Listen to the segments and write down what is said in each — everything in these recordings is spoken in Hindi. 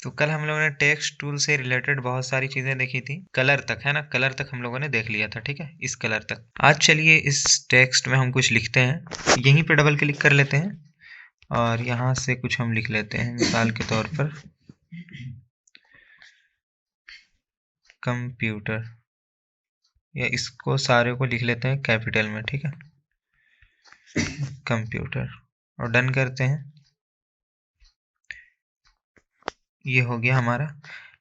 तो कल हम लोगों ने टेक्स्ट टूल से रिलेटेड बहुत सारी चीज़ें देखी थी, कलर तक है ना, कलर तक हम लोगों ने देख लिया था, ठीक है, इस कलर तक। आज चलिए इस टेक्स्ट में हम कुछ लिखते हैं, यहीं पे डबल क्लिक कर लेते हैं और यहाँ से कुछ हम लिख लेते हैं, मिसाल के तौर पर कंप्यूटर, या इसको सारे को लिख लेते हैं कैपिटल में, ठीक है, कंप्यूटर, और डन करते हैं। ये हो गया हमारा।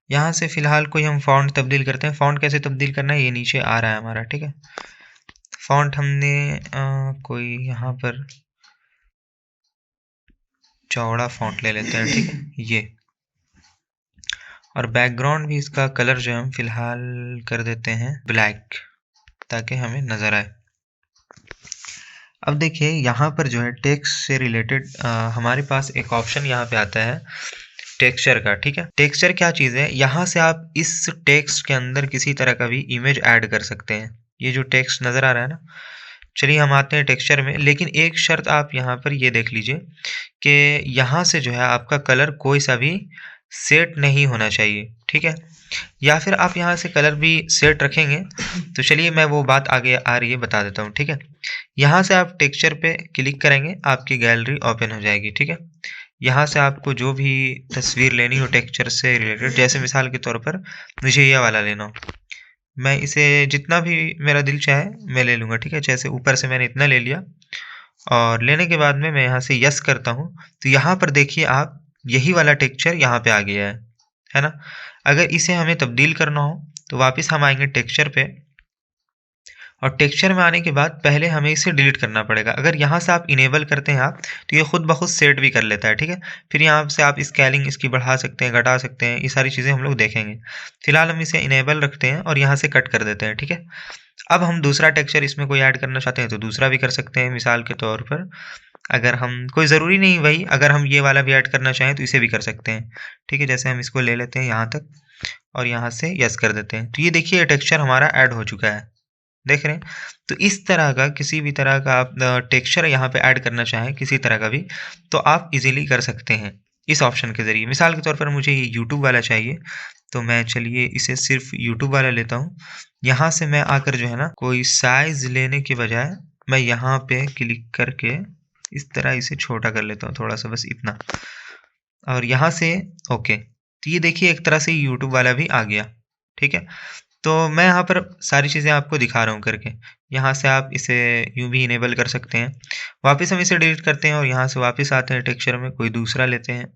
यहाँ से फिलहाल कोई हम फॉन्ट तब्दील करते हैं। फॉन्ट कैसे तब्दील करना है, ये नीचे आ रहा है हमारा, ठीक है। फॉन्ट हमने कोई यहाँ पर चौड़ा फॉन्ट ले लेते हैं, ठीक है, ये। और बैकग्राउंड भी इसका कलर जो है हम फिलहाल कर देते हैं ब्लैक, ताकि हमें नज़र आए। अब देखिए यहाँ पर जो है टेक्स्ट से रिलेटेड हमारे पास एक ऑप्शन यहाँ पे आता है टेक्सचर का, ठीक है। टेक्सचर क्या चीज़ है, यहाँ से आप इस टेक्स्ट के अंदर किसी तरह का भी इमेज ऐड कर सकते हैं। ये जो टेक्स्ट नज़र आ रहा है ना, चलिए हम आते हैं टेक्सचर में, लेकिन एक शर्त आप यहाँ पर ये देख लीजिए कि यहाँ से जो है आपका कलर कोई सा भी सेट नहीं होना चाहिए, ठीक है। या फिर आप यहाँ से कलर भी सेट रखेंगे तो चलिए मैं वो बात आगे आ रही है बता देता हूँ, ठीक है। यहाँ से आप टेक्सचर पे क्लिक करेंगे, आपकी गैलरी ओपन हो जाएगी, ठीक है। यहाँ से आपको जो भी तस्वीर लेनी हो टेक्सचर से रिलेटेड, जैसे मिसाल के तौर पर मुझे ये वाला लेना हो, मैं इसे जितना भी मेरा दिल चाहे मैं ले लूँगा, ठीक है। जैसे ऊपर से मैंने इतना ले लिया और लेने के बाद में मैं यहाँ से यस करता हूँ, तो यहाँ पर देखिए आप यही वाला टेक्सचर यहाँ पे आ गया है ना। अगर इसे हमें तब्दील करना हो तो वापस हम आएंगे टेक्सचर पे, और टेक्सचर में आने के बाद पहले हमें इसे डिलीट करना पड़ेगा। अगर यहाँ से आप इनेबल करते हैं आप, तो ये खुद ब खुद सेट भी कर लेता है, ठीक है। फिर यहाँ से आप स्केलिंग इसकी बढ़ा सकते हैं, घटा सकते हैं, ये सारी चीज़ें हम लोग देखेंगे। फिलहाल हम इसे इनेबल रखते हैं और यहाँ से कट कर देते हैं, ठीक है। अब हम दूसरा टेक्सचर इसमें कोई ऐड करना चाहते हैं तो दूसरा भी कर सकते हैं। मिसाल के तौर पर अगर हम, कोई ज़रूरी नहीं वही, अगर हम ये वाला भी ऐड करना चाहें तो इसे भी कर सकते हैं, ठीक है। जैसे हम इसको ले लेते हैं यहाँ तक और यहाँ से यस कर देते हैं, तो ये देखिए टेक्सचर हमारा ऐड हो चुका है, देख रहे हैं। तो इस तरह का किसी भी तरह का आप टेक्सचर यहाँ पे ऐड करना चाहें किसी तरह का भी, तो आप इजीली कर सकते हैं इस ऑप्शन के ज़रिए। मिसाल के तौर पर मुझे ये यूट्यूब वाला चाहिए, तो मैं चलिए इसे सिर्फ यूट्यूब वाला लेता हूँ। यहाँ से मैं आकर जो है ना, कोई साइज़ लेने के बजाय मैं यहाँ पे क्लिक करके इस तरह इसे छोटा कर लेता हूँ थोड़ा सा, बस इतना, और यहाँ से ओके। तो ये देखिए एक तरह से यूट्यूब वाला भी आ गया, ठीक है। तो मैं यहाँ पर सारी चीज़ें आपको दिखा रहा हूँ करके। यहाँ से आप इसे यूँ भी इनेबल कर सकते हैं। वापस हम इसे डिलीट करते हैं और यहाँ से वापस आते हैं टेक्सचर में, कोई दूसरा लेते हैं।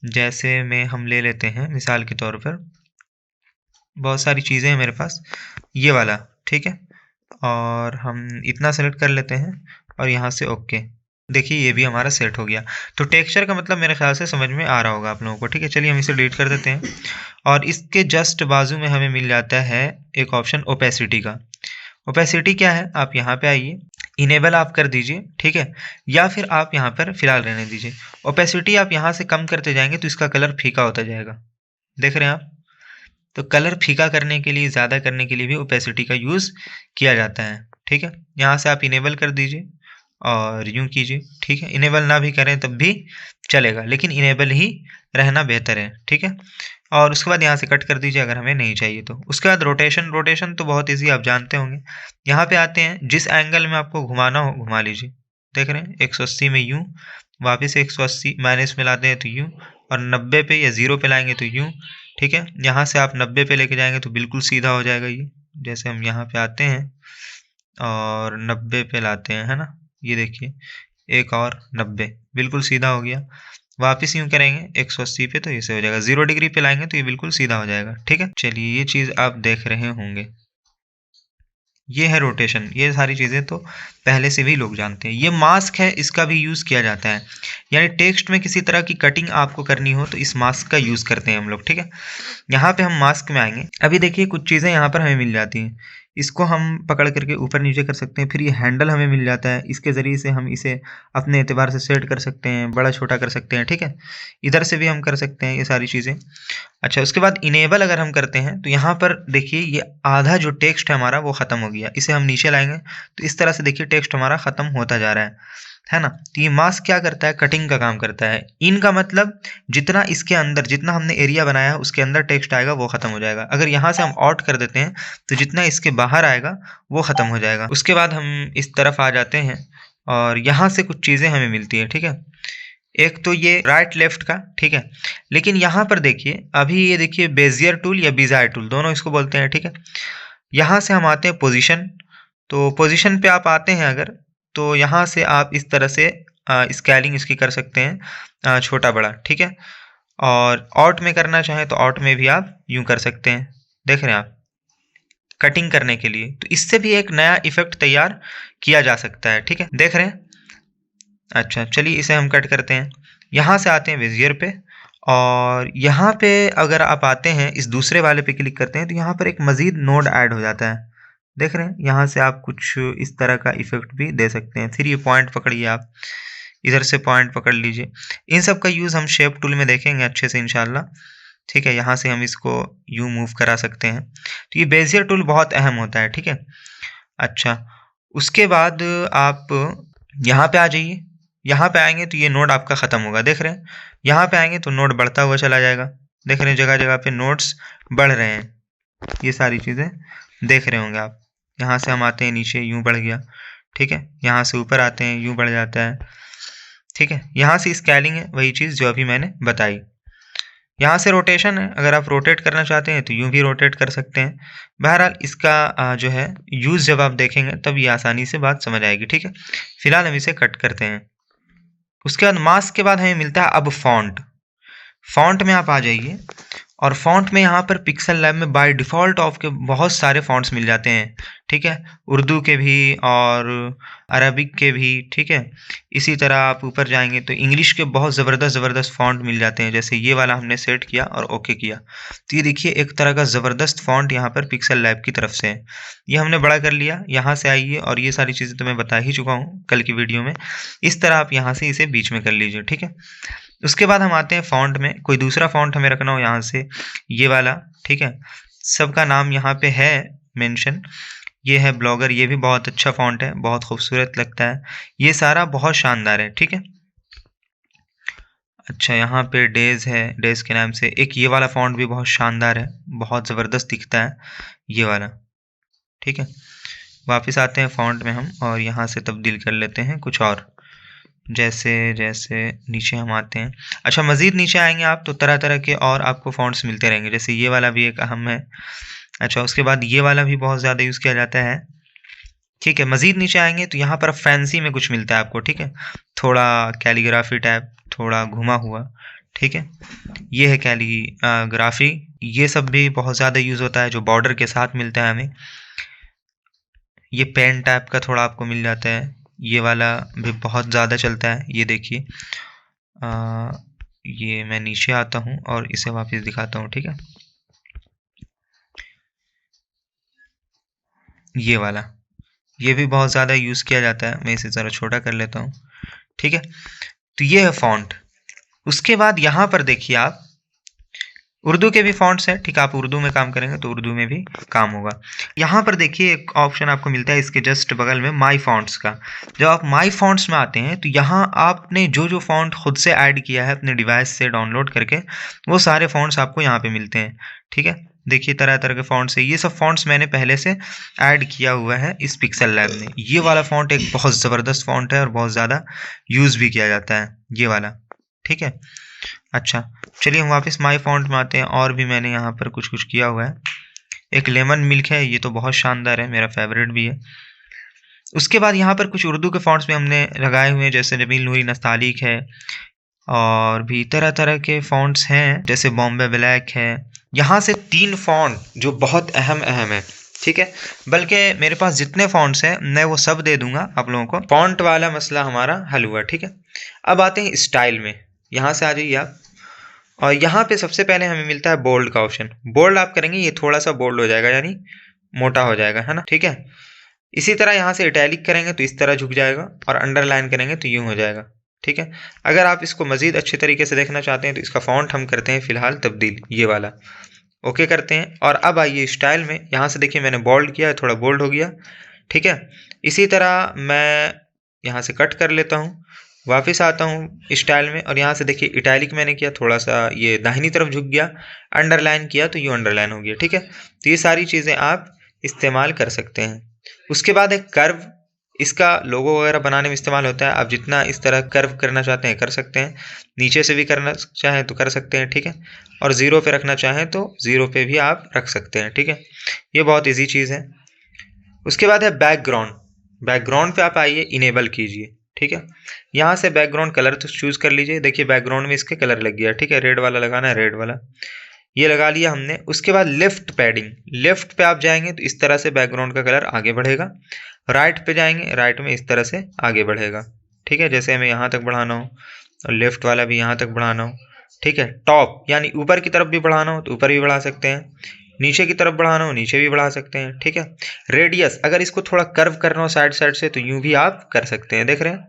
जैसे में हम ले लेते हैं मिसाल के तौर पर, बहुत सारी चीज़ें हैं मेरे पास, ये वाला, ठीक है। और हम इतना सेलेक्ट कर लेते हैं और यहाँ से ओके। देखिए ये भी हमारा सेट हो गया। तो टेक्सचर का मतलब मेरे ख्याल से समझ में आ रहा होगा आप लोगों को, ठीक है। चलिए हम इसे डिलीट कर देते हैं और इसके जस्ट बाजू में हमें मिल जाता है एक ऑप्शन ओपेसिटी का। ओपेसिटी क्या है, आप यहाँ पे आइए, इनेबल आप कर दीजिए, ठीक है, या फिर आप यहाँ पर फिलहाल रहने दीजिए। ओपेसिटी आप यहाँ से कम करते जाएंगे तो इसका कलर फीका होता जाएगा, देख रहे हैं आप। तो कलर फीका करने के लिए, ज़्यादा करने के लिए भी ओपेसिटी का यूज़ किया जाता है, ठीक है। यहाँ से आप इनेबल कर दीजिए और यूँ कीजिए, ठीक है। इनेबल ना भी करें तब भी चलेगा, लेकिन इनेबल ही रहना बेहतर है, ठीक है। और उसके बाद यहाँ से कट कर दीजिए अगर हमें नहीं चाहिए तो। उसके बाद रोटेशन, रोटेशन तो बहुत ईजी आप जानते होंगे। यहाँ पे आते हैं, जिस एंगल में आपको घुमाना हो घुमा लीजिए, देख रहे हैं 180 में यूँ, वापस 180 माइनस में लाते हैं तो यूँ, और 90 पे या 0 पे लाएंगे तो यूँ, ठीक है। यहाँ से आप 90 पे लेके जाएंगे तो बिल्कुल सीधा हो जाएगा ये। जैसे हम यहाँ पे आते हैं और 90 पे लाते हैं, है ना, ये देखिए, एक और 90, बिल्कुल सीधा हो गया। वापस यूँ करेंगे 180 पे तो इसे हो जाएगा, 0 डिग्री पे लाएंगे तो ये बिल्कुल सीधा हो जाएगा, ठीक है। चलिए ये चीज़ आप देख रहे होंगे, ये है रोटेशन। ये सारी चीज़ें तो पहले से भी लोग जानते हैं। ये मास्क है, इसका भी यूज़ किया जाता है, यानी टेक्स्ट में किसी तरह की कटिंग आपको करनी हो तो इस मास्क का यूज़ करते हैं हम लोग, ठीक है। यहाँ पे हम मास्क में आएंगे, अभी देखिए कुछ चीज़ें यहाँ पर हमें मिल जाती हैं। इसको हम पकड़ करके ऊपर नीचे कर सकते हैं। फिर ये हैंडल हमें मिल जाता है, इसके ज़रिए से हम इसे अपने एतबार से सेट कर सकते हैं, बड़ा छोटा कर सकते हैं, ठीक है। इधर से भी हम कर सकते हैं ये सारी चीज़ें। अच्छा, उसके बाद इनेबल अगर हम करते हैं तो यहाँ पर देखिए ये आधा जो टेक्स्ट है हमारा वो ख़त्म हो गया। इसे हम नीचे लाएंगे तो इस तरह से देखिए टेक्स्ट हमारा ख़त्म होता जा रहा है ना। तो ये मास्क क्या करता है, कटिंग का काम करता है। इन का मतलब जितना इसके अंदर, जितना हमने एरिया बनाया है उसके अंदर टेक्स्ट आएगा वो खत्म हो जाएगा। अगर यहाँ से हम आउट कर देते हैं तो जितना इसके बाहर आएगा वो खत्म हो जाएगा। उसके बाद हम इस तरफ आ जाते हैं और यहाँ से कुछ चीजें हमें मिलती है, ठीक है। एक तो ये राइट लेफ्ट का, ठीक है। लेकिन यहाँ पर देखिए, अभी ये देखिए बेजियर टूल या बिजायर टूल दोनों इसको बोलते हैं, ठीक है। यहाँ से हम आते हैं पोजीशन। तो पोजीशन पे आप आते हैं अगर, तो यहाँ से आप इस तरह से स्केलिंग इसकी कर सकते हैं, छोटा बड़ा, ठीक है। और आउट में करना चाहें तो आउट में भी आप यूं कर सकते हैं, देख रहे हैं आप, कटिंग करने के लिए। तो इससे भी एक नया इफेक्ट तैयार किया जा सकता है, ठीक है, देख रहे हैं। अच्छा चलिए इसे हम कट करते हैं। यहाँ से आते हैं बेजियर पे और यहाँ पे अगर आप आते हैं इस दूसरे वाले पे क्लिक करते हैं तो यहाँ पर एक मजीद नोड ऐड हो जाता है, देख रहे हैं। यहाँ से आप कुछ इस तरह का इफेक्ट भी दे सकते हैं। फिर ये पॉइंट पकड़िए, आप इधर से पॉइंट पकड़ लीजिए। इन सब का यूज़ हम शेप टूल में देखेंगे अच्छे से इंशाल्लाह, ठीक है। यहाँ से हम इसको यूं मूव करा सकते हैं। तो ये बेजियर टूल बहुत अहम होता है, ठीक है। अच्छा, उसके बाद आप यहाँ पे आ जाइए। यहाँ पे आएंगे तो ये नोड आपका ख़त्म होगा, देख रहे हैं। यहाँ पे आएंगे तो नोड बढ़ता हुआ चला जाएगा, देख रहे हैं। जगह जगह पे नोड्स बढ़ रहे हैं, ये सारी चीज़ें देख रहे होंगे आप। यहाँ से हम आते हैं नीचे, यूं बढ़ गया, ठीक है। यहाँ से ऊपर आते हैं, यूं बढ़ जाता है, ठीक है। यहाँ से स्केलिंग है, वही चीज़ जो अभी मैंने बताई। यहाँ से रोटेशन है, अगर आप रोटेट करना चाहते हैं तो यूं भी रोटेट कर सकते हैं। बहरहाल इसका जो है यूज़ जब आप देखेंगे तब ये आसानी से बात समझ आएगी, ठीक है। फिलहाल हम इसे कट करते हैं। उसके बाद मास्क के बाद हमें मिलता है अब फॉन्ट। फॉन्ट में आप आ जाइए और फॉन्ट में यहाँ पर पिक्सल लैब में बाय डिफ़ॉल्ट ऑफ के बहुत सारे फॉन्ट्स मिल जाते हैं, ठीक है। उर्दू के भी और अरबिक के भी, ठीक है। इसी तरह आप ऊपर जाएंगे तो इंग्लिश के बहुत ज़बरदस्त फॉन्ट मिल जाते हैं। जैसे ये वाला हमने सेट किया और ओके किया तो ये देखिए एक तरह का ज़बरदस्त फॉन्ट यहाँ पर पिक्सल लैब की तरफ से है। ये हमने बड़ा कर लिया। यहाँ से आइए और ये सारी चीज़ें तो मैं बता ही चुका हूँ कल की वीडियो में। इस तरह आप यहाँ से इसे बीच में कर लीजिए, ठीक है। उसके बाद हम आते हैं फ़ॉन्ट में। कोई दूसरा फ़ॉन्ट हमें रखना हो यहाँ से, ये वाला, ठीक है। सबका नाम यहाँ पे है मेंशन। ये है ब्लॉगर, ये भी बहुत अच्छा फ़ॉन्ट है, बहुत खूबसूरत लगता है। ये सारा बहुत शानदार है, ठीक है। अच्छा, यहाँ पे डेज़ है, डेज़ के नाम से। एक ये वाला फ़ॉन्ट भी बहुत शानदार है, बहुत ज़बरदस्त दिखता है ये वाला, ठीक है। वापस आते हैं फ़ॉन्ट में हम और यहाँ से तब्दील कर लेते हैं कुछ और। जैसे जैसे नीचे हम आते हैं, अच्छा मज़ीद नीचे आएंगे आप तो तरह तरह के और आपको फ़ॉन्ट्स मिलते रहेंगे। जैसे ये वाला भी एक अहम है। अच्छा, उसके बाद ये वाला भी बहुत ज़्यादा यूज़ किया जाता है, ठीक है। मज़ीद नीचे आएंगे तो यहाँ पर फैंसी में कुछ मिलता है आपको, ठीक है। थोड़ा कैलीग्राफी टाइप, थोड़ा घुमा हुआ, ठीक है। ये है कैलीग्राफी। ये सब भी बहुत ज़्यादा यूज़ होता है जो बॉर्डर के साथ मिलता है हमें। ये पेन टाइप का थोड़ा आपको मिल जाता है, ये वाला भी बहुत ज़्यादा चलता है। ये देखिए, ये मैं नीचे आता हूँ और इसे वापस दिखाता हूँ, ठीक है। ये वाला, ये भी बहुत ज़्यादा यूज़ किया जाता है। मैं इसे ज़रा छोटा कर लेता हूँ, ठीक है। तो ये है फ़ॉन्ट। उसके बाद यहाँ पर देखिए आप, उर्दू के भी फ़ॉन्ट्स हैं, ठीक है। आप उर्दू में काम करेंगे तो उर्दू में भी काम होगा। यहाँ पर देखिए एक ऑप्शन आपको मिलता है इसके जस्ट बगल में, माई फ़ॉन्ट्स का। जब आप माई फ़ॉन्ट्स में आते हैं तो यहाँ आपने जो जो फ़ॉन्ट खुद से ऐड किया है अपने डिवाइस से डाउनलोड करके, वो सारे फ़ॉन्ट्स आपको यहाँ पे मिलते हैं, ठीक है। देखिए तरह तरह के फ़ॉन्ट्स है। ये सब फ़ॉन्ट्स मैंने पहले से ऐड किया हुआ है इस पिक्सल लैब में। ये वाला फ़ॉन्ट एक बहुत ज़बरदस्त फ़ॉन्ट है और बहुत ज़्यादा यूज़ भी किया जाता है ये वाला, ठीक है। अच्छा, चलिए हम वापस माई फ़ॉन्ट में आते हैं। और भी मैंने यहाँ पर कुछ कुछ किया हुआ है। एक लेमन मिल्क है, ये तो बहुत शानदार है, मेरा फेवरेट भी है। उसके बाद यहाँ पर कुछ उर्दू के फ़ॉन्ट्स भी हमने लगाए हुए हैं, जैसे जमील नूरी नस्तालिक है और भी तरह तरह के फ़ॉन्ट्स हैं, जैसे बॉम्बे ब्लैक है। यहाँ से 3 फ़ॉन्ट जो बहुत अहम है, ठीक है। बल्कि मेरे पास जितने फ़ॉन्ट्स हैं मैं वो सब दे दूंगा आप लोगों को। फ़ॉन्ट वाला मसला हमारा हल हुआ, ठीक है। अब आते हैं स्टाइल में। यहाँ से आ जाइए आप और यहाँ पे सबसे पहले हमें मिलता है बोल्ड का ऑप्शन। बोल्ड आप करेंगे ये थोड़ा सा बोल्ड हो जाएगा, यानी मोटा हो जाएगा, है ना, ठीक है। इसी तरह यहाँ से इटैलिक करेंगे तो इस तरह झुक जाएगा और अंडरलाइन करेंगे तो यूं हो जाएगा, ठीक है। अगर आप इसको मज़ीद अच्छे तरीके से देखना चाहते हैं तो इसका फ़ॉन्ट हम करते हैं फ़िलहाल तब्दील, ये वाला ओके करते हैं। और अब आइए स्टाइल में, यहाँ से देखिए मैंने बोल्ड किया है, थोड़ा बोल्ड हो गया, ठीक है। इसी तरह मैं यहाँ से कट कर लेता हूँ वापस आता हूँ स्टाइल में और यहाँ से देखिए इटैलिक मैंने किया, थोड़ा सा ये दाहिनी तरफ झुक गया, अंडरलाइन किया तो ये अंडरलाइन हो गया, ठीक है। तो ये सारी चीज़ें आप इस्तेमाल कर सकते हैं। उसके बाद एक कर्व, इसका लोगो वगैरह बनाने में इस्तेमाल होता है। आप जितना इस तरह कर्व करना चाहते हैं कर सकते हैं, नीचे से भी करना चाहें तो कर सकते हैं, ठीक है। और ज़ीरो पे रखना चाहें तो ज़ीरो पे भी आप रख सकते हैं, ठीक है। ये बहुत ईजी चीज़ है। उसके बाद है बैकग्राउंड। बैकग्राउंड पे आप आइए, इनेबल कीजिए, ठीक है। यहाँ से बैकग्राउंड कलर तो चूज़ कर लीजिए। देखिए बैकग्राउंड में इसके कलर लग गया, ठीक है। रेड वाला लगाना है, रेड वाला ये लगा लिया हमने। उसके बाद लेफ्ट पैडिंग, लेफ्ट पे आप जाएंगे तो इस तरह से बैकग्राउंड का कलर आगे बढ़ेगा। राइट पे जाएंगे, राइट में इस तरह से आगे बढ़ेगा, ठीक है। जैसे हमें यहाँ तक बढ़ाना हो और लेफ्ट वाला भी यहाँ तक बढ़ाना हो, ठीक है। टॉप यानी ऊपर की तरफ भी बढ़ाना हो तो ऊपर भी बढ़ा सकते हैं, नीचे की तरफ बढ़ाना हो नीचे भी बढ़ा सकते हैं, ठीक है। रेडियस, अगर इसको थोड़ा कर्व करना हो साइड साइड से तो यूं भी आप कर सकते हैं। देख रहे हैं,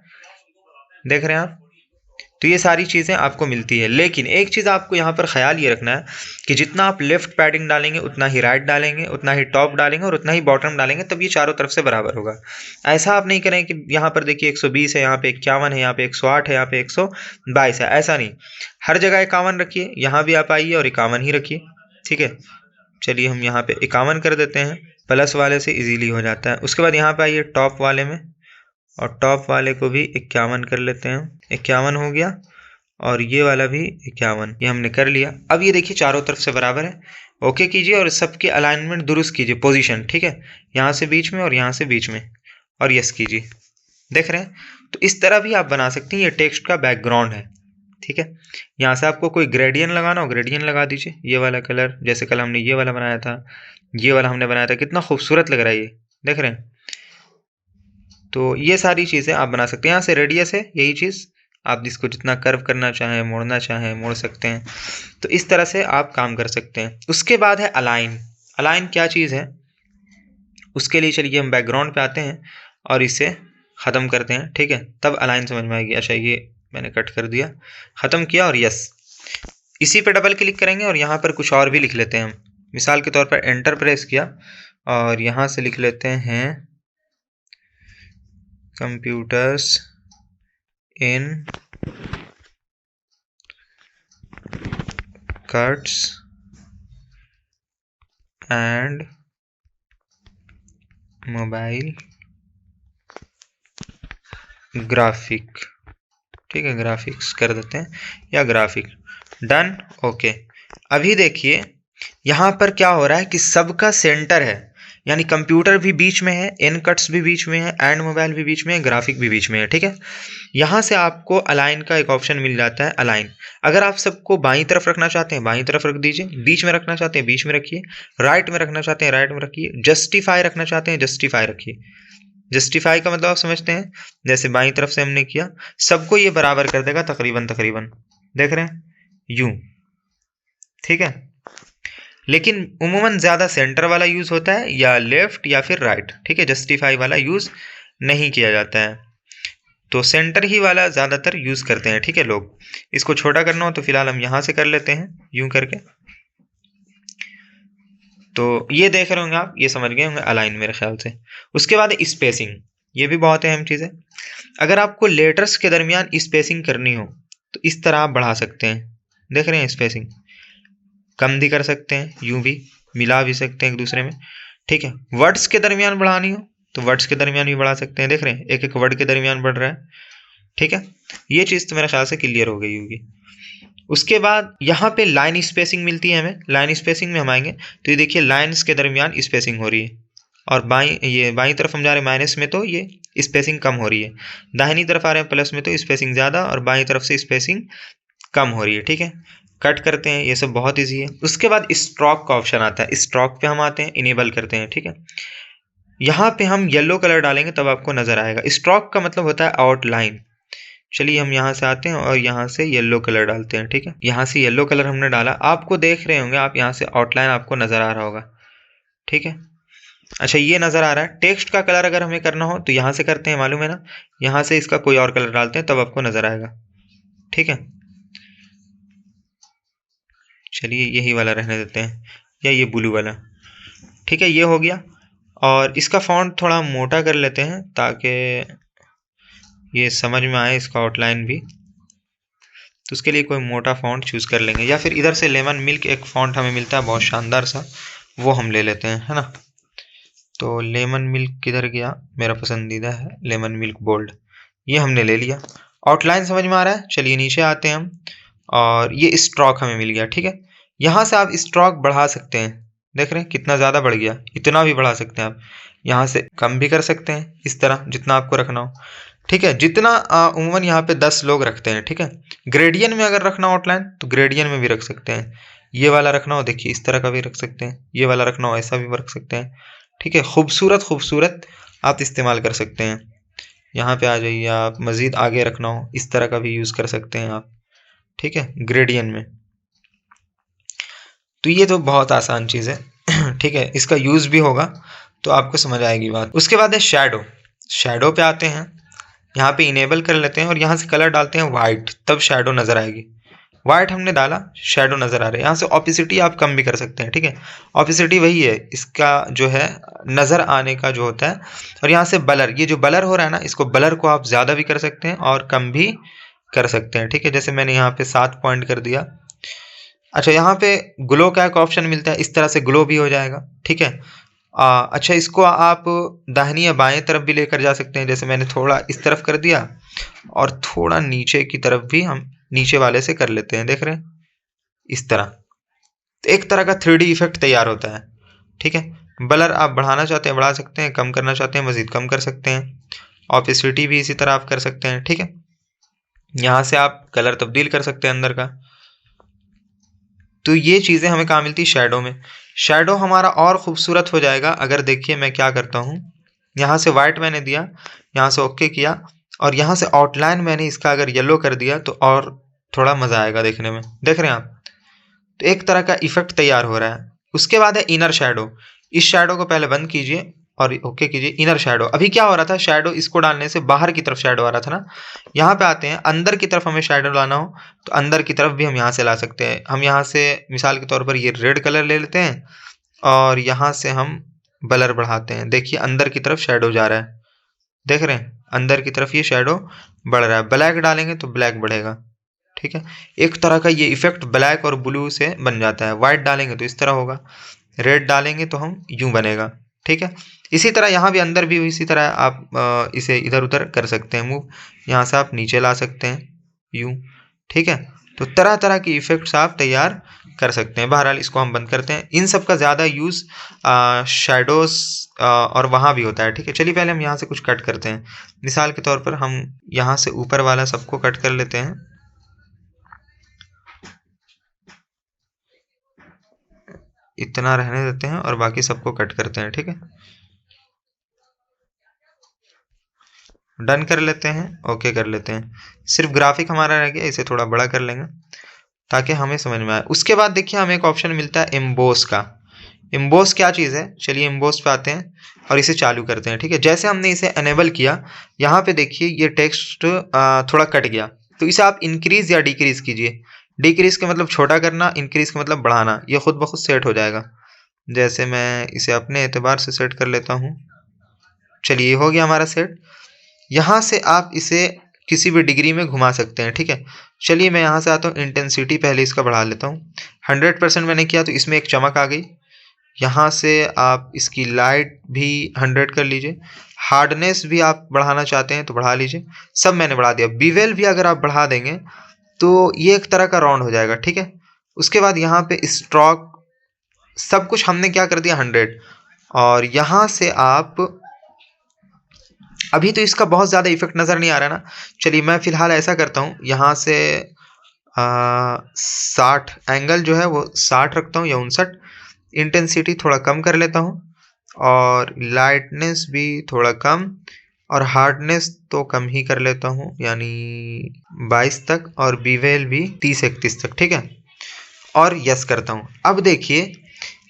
देख रहे हैं आप। तो ये सारी चीज़ें आपको मिलती है। लेकिन एक चीज़ आपको यहाँ पर ख्याल ये रखना है कि जितना आप लेफ्ट पैडिंग डालेंगे उतना ही राइट डालेंगे, उतना ही टॉप डालेंगे और उतना ही बॉटम डालेंगे, तब ये चारों तरफ से बराबर होगा। ऐसा आप नहीं करें कि यहाँ पर देखिए 120 है, यहाँ पे 51 है, यहाँ पे 108 है, यहाँ पे 122 है, ऐसा नहीं। हर जगह 51 रखिए, यहाँ भी आप आइए और 51 ही रखिए, ठीक है। चलिए हम यहाँ पे 51 कर देते हैं, प्लस वाले से इजीली हो जाता है। उसके बाद यहाँ पे आइए टॉप वाले में और टॉप वाले को भी 51 कर लेते हैं। 51 हो गया और ये वाला भी 51, ये हमने कर लिया। अब ये देखिए चारों तरफ से बराबर है। ओके कीजिए और सबके अलाइनमेंट दुरुस्त कीजिए, पोजीशन, ठीक है। यहाँ से बीच में और यहाँ से बीच में, और यस कीजिए। देख रहे हैं, तो इस तरह भी आप बना सकते हैं। ये टेक्स्ट का बैकग्राउंड है, ठीक है। यहाँ से आपको कोई ग्रेडियंट लगाना हो, ग्रेडियंट लगा दीजिए। ये वाला कलर, जैसे कल हमने ये वाला बनाया था, ये वाला हमने बनाया था, कितना खूबसूरत लग रहा है ये, देख रहे हैं। तो ये सारी चीज़ें आप बना सकते हैं। यहाँ से रेडियस है, यही चीज़ आप जिसको जितना कर्व करना चाहें, मोड़ना चाहें मोड़ सकते हैं। तो इस तरह से आप काम कर सकते हैं। उसके बाद है अलाइन। अलाइन क्या चीज़ है, उसके लिए चलिए हम बैकग्राउंड पे आते हैं और इसे ख़त्म करते हैं, ठीक है। तब अलाइन समझ में आएगी। अच्छा ये मैंने कट कर दिया, ख़त्म किया और यस। इसी पे डबल क्लिक करेंगे और यहाँ पर कुछ और भी लिख लेते हैं हम। मिसाल के तौर पर एंटर प्रेस किया और यहाँ से लिख लेते हैं computers in cuts and mobile graphic, ठीक है। ग्राफिक्स कर देते हैं या ग्राफिक, डन, ओके। अभी देखिए यहाँ पर क्या हो रहा है कि सबका सेंटर है, यानी कंप्यूटर भी बीच में है, एन कट्स भी बीच में है, एंड मोबाइल भी बीच में है, ग्राफिक भी बीच में है, ठीक है। यहाँ से आपको अलाइन का एक ऑप्शन मिल जाता है, अलाइन। अगर आप सबको बाईं तरफ रखना चाहते हैं बाईं तरफ रख दीजिए, बीच में रखना चाहते हैं बीच में रखिए, राइट में रखना चाहते हैं राइट में रखिए, जस्टिफाई रखना चाहते हैं जस्टिफाई रखिए। जस्टिफाई का मतलब आप समझते हैं, जैसे बाईं तरफ से हमने किया, सबको ये बराबर कर देगा तकरीबन तकरीबन, देख रहे हैं, यूं, ठीक है। लेकिन उमूमन ज़्यादा सेंटर वाला यूज़ होता है या लेफ्ट या फिर राइट, ठीक है। जस्टिफाई वाला यूज़ नहीं किया जाता है, तो सेंटर ही वाला ज़्यादातर यूज़ करते हैं, ठीक है लोग। इसको छोटा करना हो तो फिलहाल हम यहाँ से कर लेते हैं यूं करके। तो ये देख रहे होंगे आप, ये समझ गए होंगे अलाइन मेरे ख्याल से। उसके बाद स्पेसिंग, ये भी बहुत अहम चीज़ है। अगर आपको लेटर्स के दरमियान स्पेसिंग करनी हो तो इस तरह आप बढ़ा सकते हैं, देख रहे हैं। स्पेसिंग कम भी कर सकते हैं, यूं भी मिला भी सकते हैं एक दूसरे में, ठीक है। वर्ड्स के दरमियान बढ़ानी हो तो वर्ड्स के दरमियान भी बढ़ा सकते हैं, देख रहे हैं एक एक वर्ड के दरमियान बढ़ रहा है, ठीक है। ये चीज़ तो मेरे ख्याल से क्लियर हो गई होगी। उसके बाद यहाँ पे लाइन स्पेसिंग मिलती है हमें। लाइन स्पेसिंग में हम आएंगे तो ये देखिए लाइन्स के दरमियान स्पेसिंग हो रही है, और बाईं तरफ हम जा रहे हैं माइनस में तो ये स्पेसिंग कम हो रही है, दाहिनी तरफ आ रहे हैं प्लस में तो स्पेसिंग ज़्यादा, और बाईं तरफ से स्पेसिंग कम हो रही है, ठीक है। कट करते हैं, ये सब बहुत ईजी है। उसके बाद स्ट्रोक का ऑप्शन आता है, स्ट्रोक पे हम आते हैं, इनेबल करते हैं, ठीक है। यहाँ पे हम येलो कलर डालेंगे तब आपको नजर आएगा। स्ट्रोक का मतलब होता है आउटलाइन। चलिए हम यहाँ से आते हैं और यहाँ से येलो कलर डालते हैं, ठीक है। यहाँ से येलो कलर हमने डाला, आपको देख रहे होंगे आप, यहाँ से आउटलाइन आपको नजर आ रहा होगा, ठीक है। अच्छा ये नजर आ रहा है। टेक्स्ट का कलर अगर हमें करना हो तो यहाँ से करते हैं, मालूम है ना। यहाँ से इसका कोई और कलर डालते हैं तब आपको नजर आएगा, ठीक है। चलिए यही वाला रहने देते हैं, या ये ब्लू वाला, ठीक है। ये हो गया। और इसका फॉन्ट थोड़ा मोटा कर लेते हैं ताकि ये समझ में आए इसका आउटलाइन भी, तो उसके लिए कोई मोटा फॉन्ट चूज़ कर लेंगे, या फिर इधर से लेमन मिल्क एक फॉन्ट हमें मिलता है बहुत शानदार सा, वो हम ले लेते हैं, है ना। तो लेमन मिल्क किधर गया, मेरा पसंदीदा है लेमन मिल्क बोल्ड, ये हमने ले लिया। आउटलाइन समझ में आ रहा है। चलिए नीचे आते हैं हम, और ये स्ट्रोक हमें मिल गया, ठीक है। यहाँ से आप स्ट्रोक बढ़ा सकते हैं, देख रहे हैं कितना ज़्यादा बढ़ गया, इतना भी बढ़ा सकते हैं आप। यहाँ से कम भी कर सकते हैं, इस तरह जितना आपको रखना हो, ठीक है। जितना उम्मन यहाँ पे 10 लोग रखते हैं, ठीक है। ग्रेडियन में अगर रखना हो आउटलाइन तो ग्रेडियन में भी रख सकते हैं। ये वाला रखना हो, देखिए इस तरह का भी रख सकते हैं। ये वाला रखना हो, ऐसा भी रख सकते हैं, ठीक है। खूबसूरत खूबसूरत आप इस्तेमाल कर सकते हैं। यहाँ पे आ जाइए आप, मज़ीद आगे रखना हो इस तरह का भी यूज़ कर सकते हैं आप, ठीक है, ग्रेडियन में। तो ये तो बहुत आसान चीज़ है ठीक है, इसका यूज़ भी होगा तो आपको समझ आएगी बात। उसके बाद है शैडो। शैडो पे आते हैं, यहाँ पे इनेबल कर लेते हैं और यहाँ से कलर डालते हैं वाइट, तब शैडो नज़र आएगी। वाइट हमने डाला, शैडो नज़र आ रहा है। यहाँ से ऑपिसिटी आप कम भी कर सकते हैं, ठीक है। ऑपिसिटी वही है इसका जो है नज़र आने का जो होता है। और यहाँ से बलर, ये जो बलर हो रहा है ना, इसको बलर को आप ज़्यादा भी कर सकते हैं और कम भी कर सकते हैं, ठीक है। जैसे मैंने यहाँ पे 7 पॉइंट कर दिया। अच्छा, यहाँ पे ग्लो का एक ऑप्शन मिलता है, इस तरह से ग्लो भी हो जाएगा, ठीक है। अच्छा, इसको आप दाहिनी या बाएं तरफ भी लेकर जा सकते हैं, जैसे मैंने थोड़ा इस तरफ कर दिया और थोड़ा नीचे की तरफ भी हम नीचे वाले से कर लेते हैं, देख रहे हैं इस तरह। तो एक तरह का 3D इफेक्ट तैयार होता है, ठीक है। ब्लर आप बढ़ाना चाहते हैं बढ़ा सकते हैं, कम करना चाहते हैं मज़ीद कम कर सकते हैं। ऑपेसिटी भी इसी तरह आप कर सकते हैं, ठीक है। यहाँ से आप कलर तब्दील कर सकते हैं अंदर का। तो ये चीज़ें हमें कहाँ मिलती है, शैडो में। शैडो हमारा और ख़ूबसूरत हो जाएगा अगर, देखिए मैं क्या करता हूँ, यहाँ से वाइट मैंने दिया, यहाँ से ओके किया, और यहाँ से आउटलाइन मैंने इसका अगर येलो कर दिया तो और थोड़ा मज़ा आएगा देखने में, देख रहे हैं आप। तो एक तरह का इफेक्ट तैयार हो रहा है। उसके बाद है इनर शैडो। इस शैडो को पहले बंद कीजिए और ओके कीजिए। इनर शैडो, अभी क्या हो रहा था, शैडो इसको डालने से बाहर की तरफ शैडो आ रहा था ना। यहाँ पे आते हैं, अंदर की तरफ हमें शैडो लाना हो तो अंदर की तरफ भी हम यहाँ से ला सकते हैं। हम यहाँ से मिसाल के तौर पर ये रेड कलर ले लेते हैं और यहाँ से हम ब्लर बढ़ाते हैं, देखिए अंदर की तरफ शैडो जा रहा है, देख रहे हैं अंदर की तरफ ये शैडो बढ़ रहा है। ब्लैक डालेंगे तो ब्लैक बढ़ेगा, ठीक है। एक तरह का ये इफेक्ट ब्लैक और ब्लू से बन जाता है। वाइट डालेंगे तो इस तरह होगा, रेड डालेंगे तो हम यूं बनेगा, ठीक है। इसी तरह यहाँ भी अंदर भी इसी तरह आप इसे इधर उधर कर सकते हैं मूव, यहाँ से आप नीचे ला सकते हैं यूं, ठीक है। तो तरह तरह की इफेक्ट्स आप तैयार कर सकते हैं। बहरहाल इसको हम बंद करते हैं। इन सब का ज़्यादा यूज़ शैडोज़ और वहाँ भी होता है, ठीक है। चलिए पहले हम यहाँ से कुछ कट करते हैं। मिसाल के तौर पर हम यहाँ से ऊपर वाला सबको कट कर लेते हैं, इतना रहने देते हैं और बाकी सबको कट करते हैं, ठीक है। डन कर लेते हैं, ओके कर लेते हैं। सिर्फ ग्राफिक हमारा रह गया, इसे थोड़ा बड़ा कर लेंगे ताकि हमें समझ में आए। उसके बाद देखिए हमें एक ऑप्शन मिलता है एम्बोस का। एम्बोस क्या चीज़ है, चलिए एम्बोस पे आते हैं और इसे चालू करते हैं, ठीक है। जैसे हमने इसे अनेबल किया, यहाँ पे देखिए ये टेक्स्ट थोड़ा कट गया, तो इसे आप इंक्रीज या डिक्रीज कीजिए। डिक्रीज का मतलब छोटा करना, इंक्रीज का मतलब बढ़ाना, ये खुद ब खुद सेट हो जाएगा। जैसे मैं इसे अपने एतबार से सेट कर लेता हूँ, चलिए ये हो गया हमारा सेट। यहाँ से आप इसे किसी भी डिग्री में घुमा सकते हैं, ठीक है। चलिए मैं यहाँ से आता हूँ, इंटेंसिटी पहले इसका बढ़ा लेता हूँ। 100% मैंने किया तो इसमें एक चमक आ गई। यहाँ से आप इसकी लाइट भी 100 कर लीजिए। हार्डनेस भी आप बढ़ाना चाहते हैं तो बढ़ा लीजिए। सब मैंने बढ़ा दिया। बीवेल भी अगर आप बढ़ा देंगे तो ये एक तरह का राउंड हो जाएगा, ठीक है। उसके बाद यहाँ पे स्ट्रोक, सब कुछ हमने क्या कर दिया 100। और यहाँ से आप, अभी तो इसका बहुत ज़्यादा इफेक्ट नज़र नहीं आ रहा ना, चलिए मैं फ़िलहाल ऐसा करता हूँ, यहाँ से 60 एंगल जो है वो 60 रखता हूँ या 59। इंटेंसिटी थोड़ा कम कर लेता हूँ और लाइटनेस भी थोड़ा कम, और हार्डनेस तो कम ही कर लेता हूँ, यानी 22 तक, और बीवेल भी 30-31 तक, ठीक है। और यस करता हूँ। अब देखिए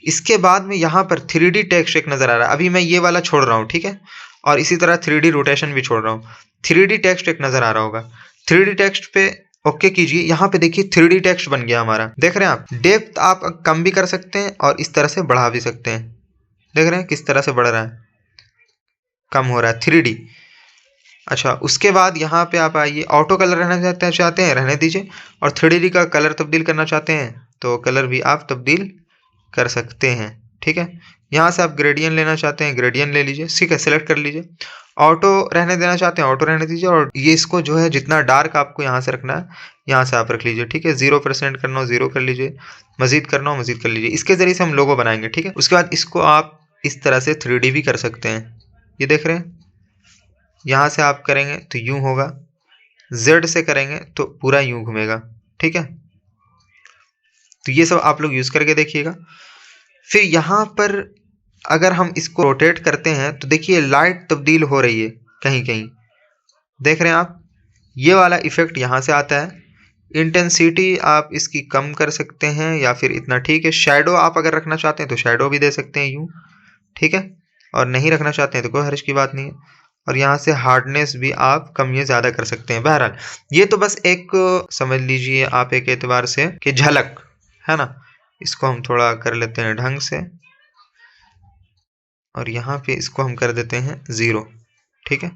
इसके बाद में यहाँ पर 3D टेक्स्ट एक नज़र आ रहा है। अभी मैं ये वाला छोड़ रहा हूँ, ठीक है, और इसी तरह 3D रोटेशन भी छोड़ रहा हूँ। 3D टेक्स्ट एक नज़र आ रहा होगा। 3D टेक्स्ट पे ओके कीजिए। यहाँ पे देखिए 3D टेक्स्ट बन गया हमारा, देख रहे हैं आप। डेप्थ आप कम भी कर सकते हैं और इस तरह से बढ़ा भी सकते हैं, देख रहे हैं किस तरह से बढ़ रहा है, कम हो रहा है 3D। अच्छा, उसके बाद यहाँ पे आप आइए, ऑटो कलर रहना चाहते हैं रहने दीजिए, और 3D का कलर तब्दील करना चाहते हैं तो कलर भी आप तब्दील कर सकते हैं। ठीक है, यहाँ से आप ग्रेडियंट लेना चाहते हैं ग्रेडियंट ले लीजिए। ठीक है, सेलेक्ट कर लीजिए। ऑटो रहने देना चाहते हैं ऑटो रहने दीजिए, और ये इसको जो है जितना डार्क आपको यहाँ से रखना है यहाँ से आप रख लीजिए। ठीक है, 0% करना हो 0 कर लीजिए, मजीद करना हो मजीद कर लीजिए। इसके ज़रिए से हम लोगो बनाएंगे। ठीक है, उसके बाद इसको आप इस तरह से 3D भी कर सकते हैं। ये देख रहे हैं, यहाँ से आप करेंगे तो यूँ होगा, Z से करेंगे तो पूरा यूँ घूमेगा। ठीक है, तो ये सब आप लोग यूज़ करके देखिएगा। फिर यहाँ पर अगर हम इसको रोटेट करते हैं तो देखिए लाइट तब्दील हो रही है कहीं कहीं, देख रहे हैं आप, ये वाला इफेक्ट यहाँ से आता है। इंटेंसिटी आप इसकी कम कर सकते हैं या फिर इतना ठीक है। शैडो आप अगर रखना चाहते हैं तो शैडो भी दे सकते हैं यूँ। ठीक है, और नहीं रखना चाहते हैं तो कोई हर्ज की बात नहीं है। और यहाँ से हार्डनेस भी आप कम या ज़्यादा कर सकते हैं। बहरहाल ये तो बस एक समझ लीजिए आप एक एतबार से कि झलक है ना। इसको हम थोड़ा कर लेते हैं ढंग से, और यहाँ पे इसको हम कर देते हैं 0। ठीक है,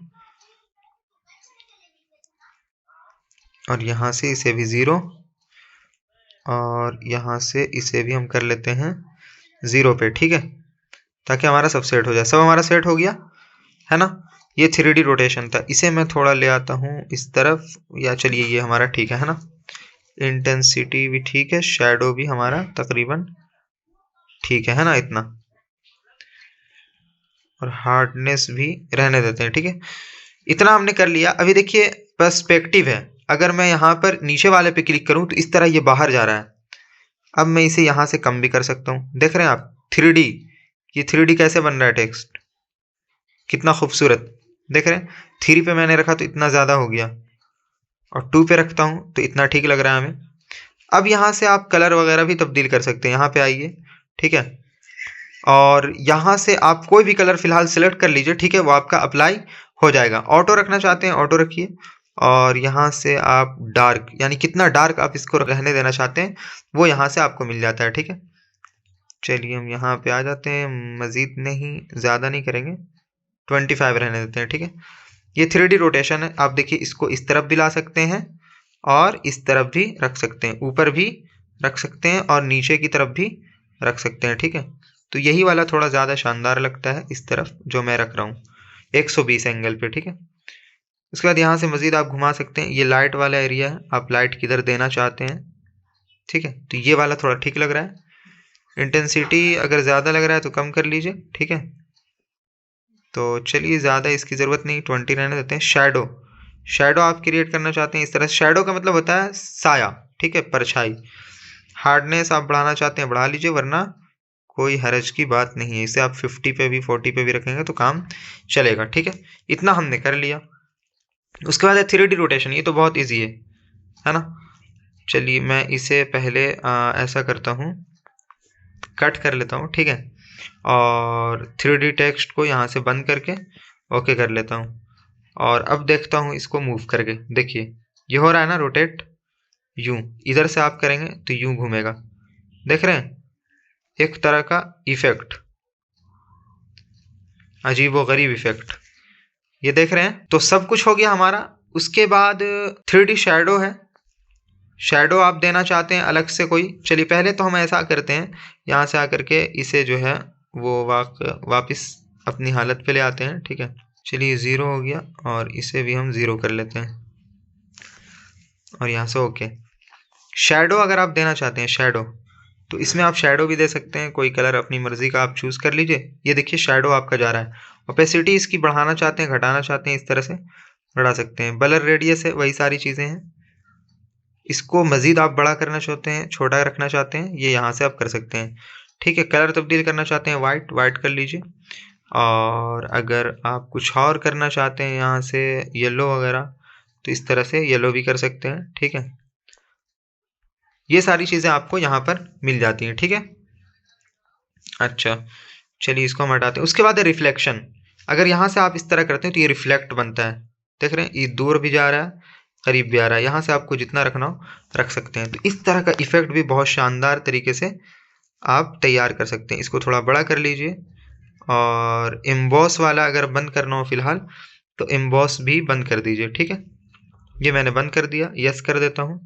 और यहाँ से इसे भी 0, और यहाँ से इसे भी हम कर लेते हैं 0 पे। ठीक है, ताकि हमारा सब सेट हो जाए। सब हमारा सेट हो गया है ना। ये 3D रोटेशन था, इसे मैं थोड़ा ले आता हूँ इस तरफ, या चलिए ये हमारा ठीक है ना। इंटेंसिटी भी ठीक है, शैडो भी हमारा तकरीबन ठीक है ना इतना, और हार्डनेस भी रहने देते हैं। ठीक है, इतना हमने कर लिया। अभी देखिए पर्सपेक्टिव है, अगर मैं यहाँ पर नीचे वाले पे क्लिक करूँ तो इस तरह ये बाहर जा रहा है। अब मैं इसे यहाँ से कम भी कर सकता हूँ। देख रहे हैं आप 3D, ये 3D कैसे बन रहा है टेक्स्ट, कितना खूबसूरत। देख रहे हैं 3 पे मैंने रखा तो इतना ज़्यादा हो गया, और 2 पे रखता हूँ तो इतना ठीक लग रहा है हमें। अब यहाँ से आप कलर वगैरह भी तब्दील कर सकते हैं। यहाँ पे आइए, ठीक है, और यहाँ से आप कोई भी कलर फिलहाल सेलेक्ट कर लीजिए। ठीक है, वो आपका अप्लाई हो जाएगा। ऑटो रखना चाहते हैं ऑटो रखिए, और यहाँ से आप डार्क, यानी कितना डार्क आप इसको रहने देना चाहते हैं वो यहाँ से आपको मिल जाता है। ठीक है, चलिए हम यहाँ पे आ जाते हैं, मज़ीद नहीं, ज़्यादा नहीं करेंगे, 25 रहने देते हैं। ठीक है, ये 3D रोटेशन है। आप देखिए इसको इस तरफ भी ला सकते हैं और इस तरफ भी रख सकते हैं, ऊपर भी रख सकते हैं और नीचे की तरफ भी रख सकते हैं। ठीक है, तो यही वाला थोड़ा ज़्यादा शानदार लगता है इस तरफ जो मैं रख रहा हूँ 120 एंगल पे। ठीक है, उसके बाद यहाँ से मज़ीद आप घुमा सकते हैं। ये लाइट वाला एरिया है, आप लाइट किधर देना चाहते हैं। ठीक है, तो ये वाला थोड़ा ठीक लग रहा है। इंटेंसिटी अगर ज़्यादा लग रहा है तो कम कर लीजिए। ठीक है, तो चलिए ज़्यादा इसकी ज़रूरत नहीं, 20 रहने देते हैं। शैडो, शैडो आप क्रिएट करना चाहते हैं इस तरह से। शैडो का मतलब होता है साया, ठीक है, परछाई। हार्डनेस आप बढ़ाना चाहते हैं बढ़ा लीजिए, वरना कोई हरज की बात नहीं है। इसे आप 50 पे भी 40 पे भी रखेंगे तो काम चलेगा। ठीक है, इतना हमने कर लिया। उसके बाद है 3D रोटेशन, ये तो बहुत ईजी है ना। चलिए मैं इसे पहले ऐसा करता हूँ, कट कर लेता हूँ। ठीक है, और 3D टेक्स्ट को यहाँ से बंद करके ओके कर लेता हूँ, और अब देखता हूँ इसको मूव करके। देखिए ये हो रहा है ना रोटेट, यूं इधर से आप करेंगे तो यूं घूमेगा। देख रहे हैं, एक तरह का इफेक्ट, अजीब व गरीब इफेक्ट, ये देख रहे हैं। तो सब कुछ हो गया हमारा। उसके बाद 3D शैडो है, शैडो आप देना चाहते हैं अलग से कोई। चलिए पहले तो हम ऐसा करते हैं, यहाँ से आकर के इसे जो है वो वापस अपनी हालत पे ले आते हैं। ठीक है, चलिए 0 हो गया, और इसे भी हम 0 कर लेते हैं, और यहाँ से ओके। शैडो अगर आप देना चाहते हैं शैडो, तो इसमें आप शैडो भी दे सकते हैं, कोई कलर अपनी मर्जी का आप चूज़ कर लीजिए। ये देखिए शैडो आपका जा रहा है। ओपेसिटी इसकी बढ़ाना चाहते हैं घटाना चाहते हैं, इस तरह से बढ़ा सकते हैं। ब्लर रेडियस है, वही सारी चीज़ें हैं। इसको मज़ीद आप बड़ा करना चाहते हैं छोटा रखना चाहते हैं, ये यहाँ से आप कर सकते हैं। ठीक है, कलर तब्दील करना चाहते हैं वाइट, वाइट कर लीजिए। और अगर आप कुछ और करना चाहते हैं यहाँ से येलो वगैरह, तो इस तरह से येलो भी कर सकते हैं। ठीक है, ये सारी चीज़ें आपको यहाँ पर मिल जाती हैं। ठीक है, अच्छा चलिए इसको हम हटाते हैं। उसके बाद है रिफ्लेक्शन। अगर यहाँ से आप इस तरह करते हैं तो ये रिफ्लेक्ट बनता है। देख रहे हैं, ये दूर भी जा रहा है करीब भी आ रहा है। यहाँ से आपको जितना रखना हो रख सकते हैं। तो इस तरह का इफेक्ट भी बहुत शानदार तरीके से आप तैयार कर सकते हैं। इसको थोड़ा बड़ा कर लीजिए, और एम्बॉस वाला अगर बंद करना हो फिलहाल तो एम्बॉस भी बंद कर दीजिए, ठीक है। ये मैंने बंद कर दिया, यस कर देता हूँ।